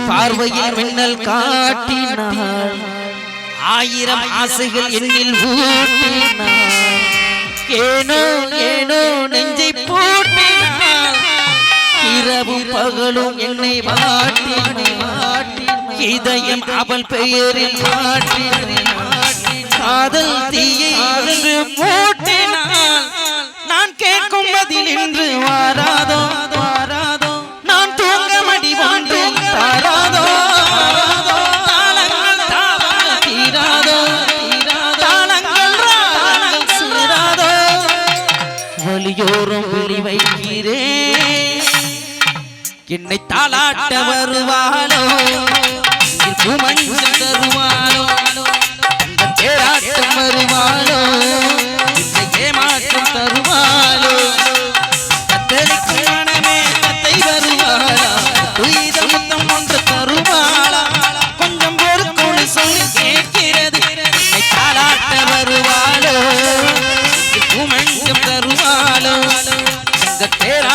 பார்வையில் மின்னல் காட்டினாள் ஆயிரம் ஆசைகள் என்னில் ஊட்டினாள் ஏனோ ஏனோ நெஞ்சை போட்டினாள் இரவும் பகலும் என்னை வாட்டினாள் இதயம் அவள் பெயரில் மாட்டினாள் காதல் தீயை அன்று மூட்டினாள் நான் கேட்கும் பதில் இன்று வாராதோ வாராதோ நான் தூங்க மடி ஒன்று தாராதோ தாளங்கள் தாளங்கள் தீராதோ தாளங்கள் தாளங்கள் சேராதோ வலியோரம் விழி வைக்கிறேன் என்னை தாளாட்ட வருவாளோ மஞ்சள் தருவாளோ தேராட்டம் வருவாளோ என்னை ஏமாற்றம் தருவாளோ கத்தளிக்கும் மனமே கத்தை வருவாளா துயித முத்தம் ஒன்று தருவாளா கொஞ்சம் பொறுக்கொண்டு சொல்லி கேட்கிறது என்னை தாளாட்ட வருவாளோ மஞ்சள் தருவாளோ தேரா